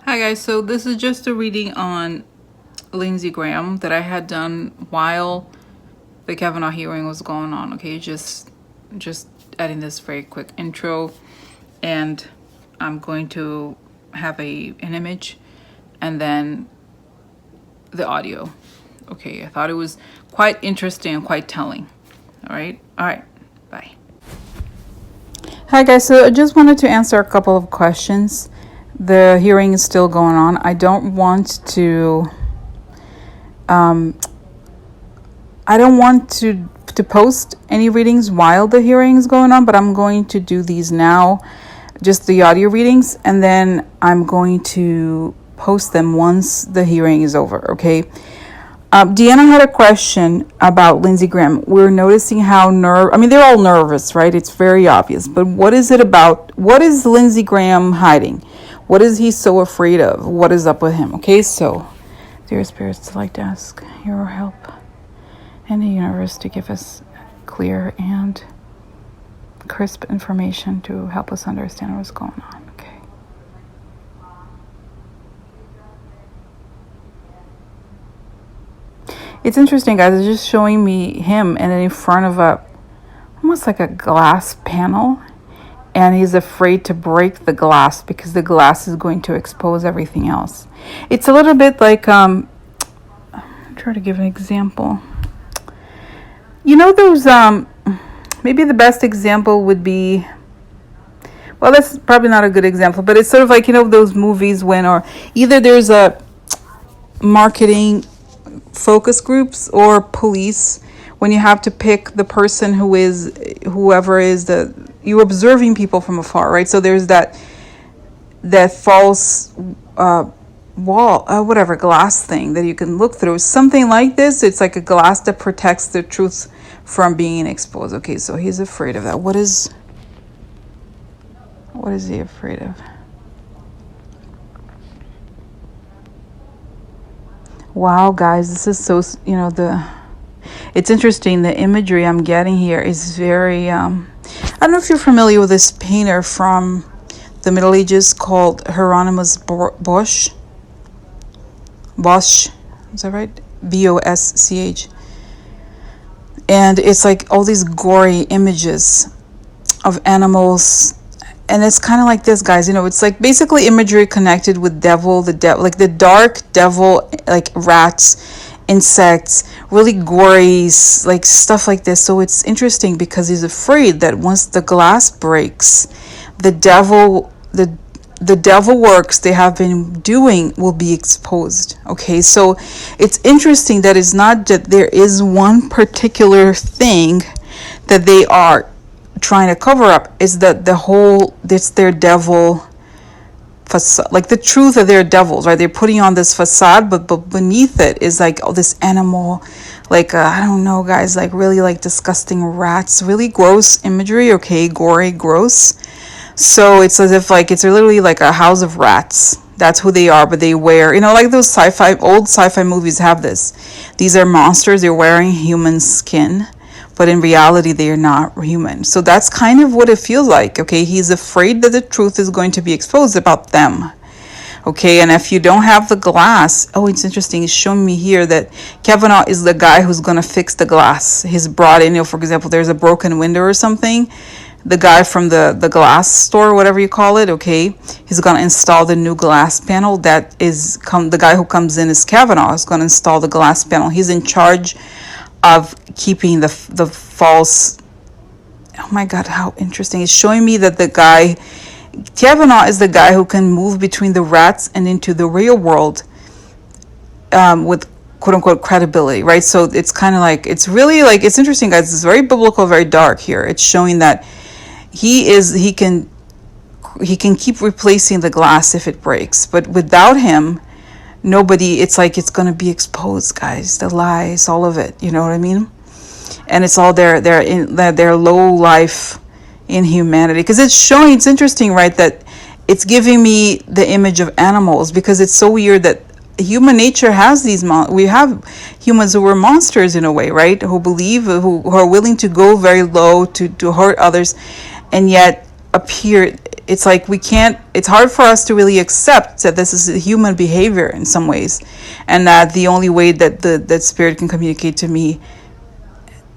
Hi guys, so this is just a reading on Lindsey Graham that I had done while the Kavanaugh hearing was going on. Okay, just adding this very quick intro, and I'm going to have an image and then the audio. Okay, I thought it was quite interesting and quite telling. All right, bye. Hi guys, so I just wanted to answer a couple of questions. The hearing is still going on. I don't want to post any readings while the hearing is going on, but I'm going to do these now, just the audio readings, and then I'm going to post them once the hearing is over, okay? Deanna had a question about Lindsey Graham. We're noticing how they're all nervous, right? It's very obvious. But what is it about? What is Lindsey Graham hiding? What is he so afraid of? What is up with him? Okay, so, dear spirits, I'd like to ask your help in the universe to give us clear and crisp information to help us understand what's going on. Okay. It's interesting, guys. It's just showing me him and then in front of almost like a glass panel. And he's afraid to break the glass because the glass is going to expose everything else. It's a little bit like, I'll try to give an example. You know those, maybe the best example would be, well, that's probably not a good example, but it's sort of like, those movies or either there's a marketing focus groups or police, when you have to pick the person whoever is you're observing people from afar, right? So there's that false glass thing that you can look through. Something like this, it's like a glass that protects the truth from being exposed. Okay, so he's afraid of that. What is he afraid of? Wow, guys, this is so, it's interesting. The imagery I'm getting here is very, I don't know if you're familiar with this painter from the Middle Ages called Hieronymus Bosch. Bosch, is that right? Bosch. And it's like all these gory images of animals. And it's kind of like this, guys. It's like basically imagery connected with like the dark devil, like rats, insects, really gory, like stuff like this. So it's interesting because he's afraid that once the glass breaks, the devil works they have been doing will be exposed. Okay, so it's interesting that it's not that there is one particular thing that they are trying to cover up, is that it's their devil facade, like the truth that they're devils, right? They're putting on this facade, but beneath it is like this animal, like I don't know, guys, like really like disgusting rats, really gross imagery. Okay, gory, gross. So it's as if like it's literally like a house of rats. That's who they are, but they wear, like those old sci-fi movies have this. These are monsters. They're wearing human skin, but in reality, they are not human. So that's kind of what it feels like. Okay, he's afraid that the truth is going to be exposed about them. Okay, and if you don't have the glass, it's interesting. It's showing me here that Kavanaugh is the guy who's going to fix the glass. He's brought in, for example, there's a broken window or something. The guy from the glass store, whatever you call it, okay, he's going to install the new glass panel. That is, the guy who comes in is Kavanaugh. Is going to install the glass panel. He's in charge of keeping the false. Oh my God, how interesting. It's showing me that the guy, Kavanaugh, is the guy who can move between the rats and into the real world with quote unquote credibility, right? So it's kind of like, it's really like, it's interesting, guys. It's very biblical, very dark here. It's showing that he can keep replacing the glass if it breaks, but without him, nobody, it's like it's going to be exposed, guys. The lies, all of it, you know what I mean? And it's all their low life inhumanity. Because it's interesting, right, that it's giving me the image of animals, because it's so weird that human nature has we have humans who are monsters in a way, right? Who believe, who are willing to go very low to hurt others, and yet appear it's like we can't, it's hard for us to really accept that this is human behavior in some ways, and that the only way that that spirit can communicate to me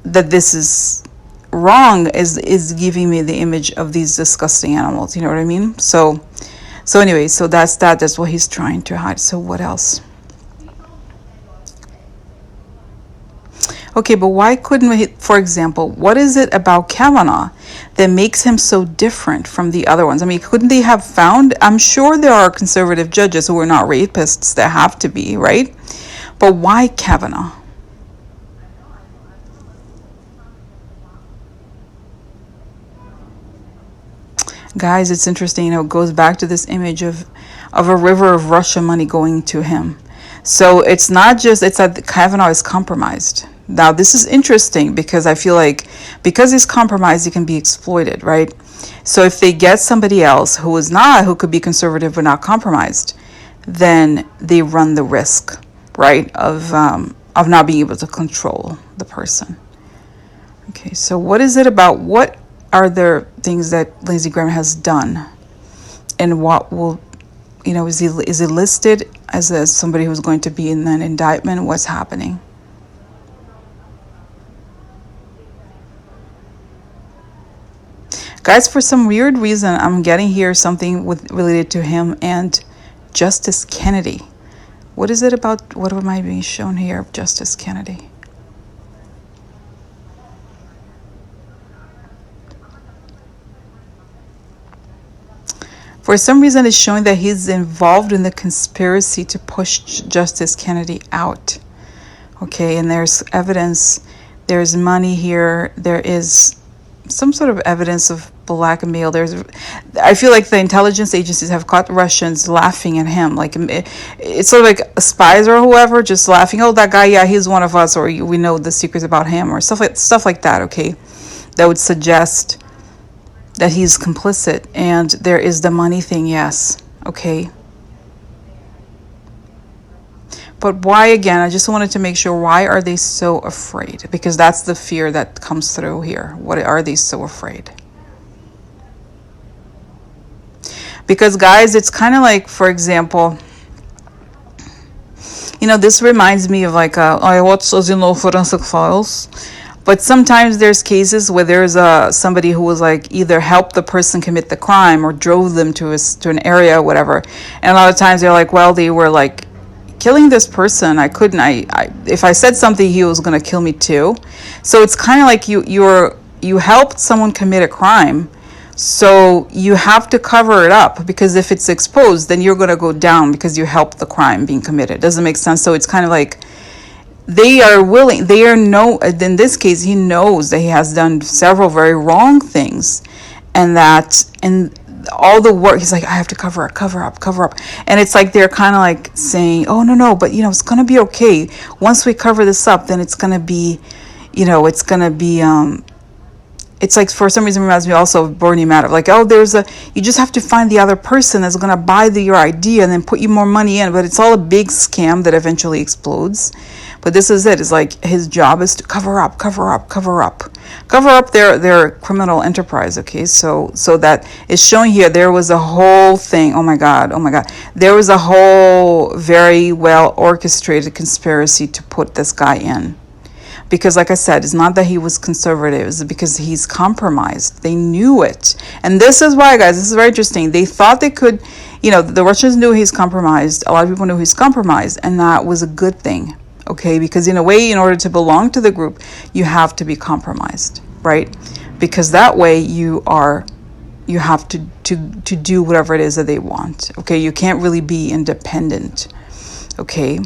that this is wrong is giving me the image of these disgusting animals. You know what I mean? So anyway, so that's what he's trying to hide. So what else? Okay, but why couldn't we, for example, what is it about Kavanaugh that makes him so different from the other ones? I mean, couldn't they have found, I'm sure there are conservative judges who are not rapists that have to be, right? But why Kavanaugh? Guys, it's interesting, it goes back to this image of a river of Russian money going to him. So it's not just, it's that Kavanaugh is compromised. Now, this is interesting because I feel like because he's compromised, he can be exploited, right? So if they get somebody else who is not, who could be conservative but not compromised, then they run the risk, right, of not being able to control the person. Okay, so what is it about, what are there things that Lindsey Graham has done, and what will, is he listed as somebody who's going to be in an indictment? What's happening? Guys, for some weird reason, I'm getting here something related to him and Justice Kennedy. What is it about, what am I being shown here of Justice Kennedy? For some reason, it's showing that he's involved in the conspiracy to push Justice Kennedy out. Okay, and there's evidence, there's money here, there is some sort of evidence of blackmail. I feel like the intelligence agencies have caught Russians laughing at him. Like, it's sort of like spies or whoever just laughing. Oh, that guy, yeah, he's one of us, or we know the secrets about him, or stuff like that. Okay, that would suggest that he's complicit, and there is the money thing. Yes, okay. But why, again, I just wanted to make sure, why are they so afraid? Because that's the fear that comes through here. What are they so afraid? Because, guys, it's kind of like, for example, this reminds me of like, I watched Forensic Files. But sometimes there's cases where there's somebody who was like either helped the person commit the crime or drove them to an area or whatever. And a lot of times they're like, well, they were like killing this person. If I said something, he was going to kill me too. So it's kind of like you helped someone commit a crime. So you have to cover it up, because if it's exposed, then you're going to go down because you helped the crime being committed. Doesn't make sense. So it's kind of like, they are willing, in this case, he knows that he has done several very wrong things, and all the work, he's like, I have to cover up. And it's like, they're kind of like saying, oh, no, but it's going to be okay. Once we cover this up, then it's going to be, it's like, for some reason, it reminds me also of Bernie Madoff. Like, oh, you just have to find the other person that's going to buy your idea and then put you more money in. But it's all a big scam that eventually explodes. But this is it. It's like his job is to cover up their criminal enterprise. Okay, so that is showing here. There was a whole thing. Oh my God. There was a whole very well orchestrated conspiracy to put this guy in. Because, like I said, it's not that he was conservative. It's because he's compromised. They knew it. And this is why, guys, this is very interesting. They thought they could, the Russians knew he's compromised. A lot of people knew he's compromised. And that was a good thing. Okay, because in a way, in order to belong to the group, you have to be compromised, right? Because that way you have to do whatever it is that they want. Okay, you can't really be independent. Okay,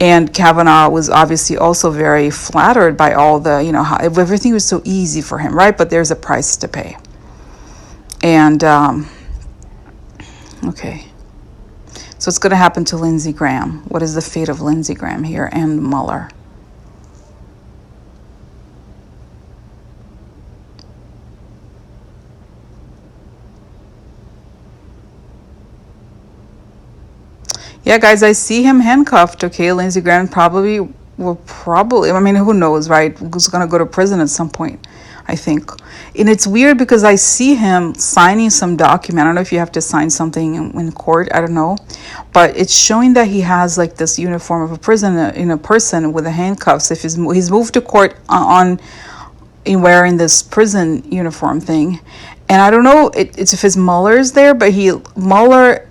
and Kavanaugh was obviously also very flattered by all the, how everything was so easy for him, right? But there's a price to pay. And okay. So what's going to happen to Lindsey Graham? What is the fate of Lindsey Graham here and Mueller? Yeah, guys, I see him handcuffed. Okay, Lindsey Graham will probably, I mean, who knows, right? Who's going to go to prison at some point? I think. And it's weird because I see him signing some document. I don't know if you have to sign something in court. I don't know. But it's showing that he has like this uniform of a prisoner, person with the handcuffs. If he's moved to court in wearing this prison uniform thing. And I don't know it's if his Mueller's there, but Mueller,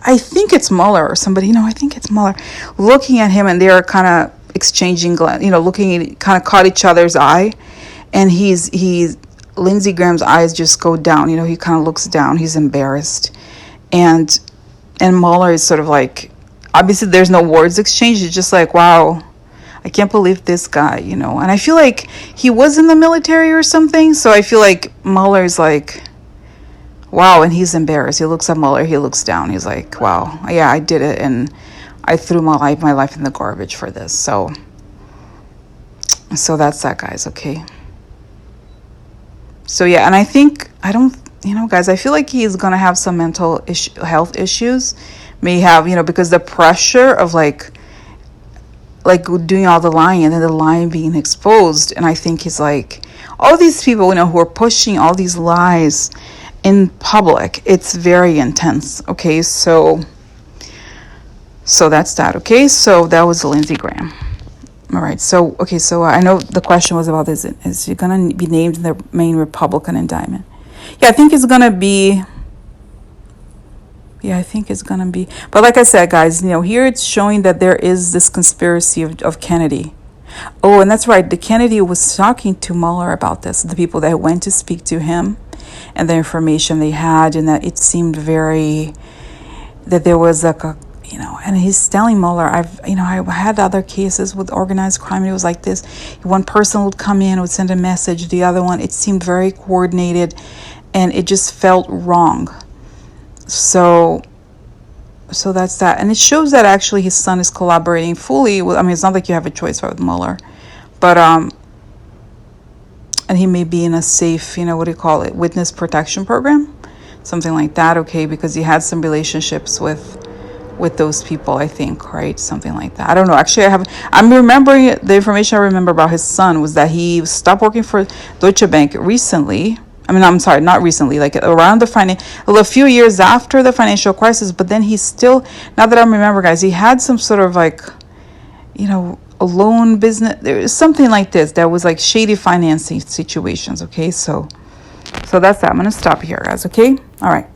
I think it's Mueller or somebody, I think it's Mueller, looking at him, and they're kind of exchanging, looking at, kind of caught each other's eye. And Lindsey Graham's eyes just go down. He kind of looks down. He's embarrassed. And Mueller is sort of like, obviously there's no words exchanged. It's just like, wow, I can't believe this guy, And I feel like he was in the military or something. So I feel like Mueller's like, wow. And he's embarrassed. He looks at Mueller. He looks down. He's like, wow, yeah, I did it. And I threw my life in the garbage for this. So that's that, guys. Okay. So yeah, and I think, guys, I feel like he's going to have some mental health issues. May have, because the pressure of like doing all the lying and then the lying being exposed. And I think he's like, all these people, who are pushing all these lies in public, it's very intense. Okay, so that's that. Okay, so that was Lindsey Graham. All right, so I know the question was about is he going to be named in the main Republican indictment? Yeah, I think it's going to be. But like I said, guys, here it's showing that there is this conspiracy of Kennedy. Oh, and that's right. The Kennedy was talking to Mueller about this, the people that went to speak to him and the information they had, and that it seemed that there was like and he's telling Mueller, I had other cases with organized crime, and it was like this. One person would come in, would send a message, the other one, it seemed very coordinated, and it just felt wrong. So that's that. And it shows that actually his son is collaborating fully with, it's not like you have a choice with Mueller, but and he may be in a safe, witness protection program, something like that, okay, because he had some relationships with those people, I think, right? Something like that. I don't know. Actually, I'm remembering the information I remember about his son was that he stopped working for Deutsche Bank recently. I'm sorry, not recently, like around a few years after the financial crisis, but then he's still, now that I remember, guys, he had some sort of like, a loan business. There was something like this that was like shady financing situations, okay? So that's that. I'm going to stop here, guys, okay? All right.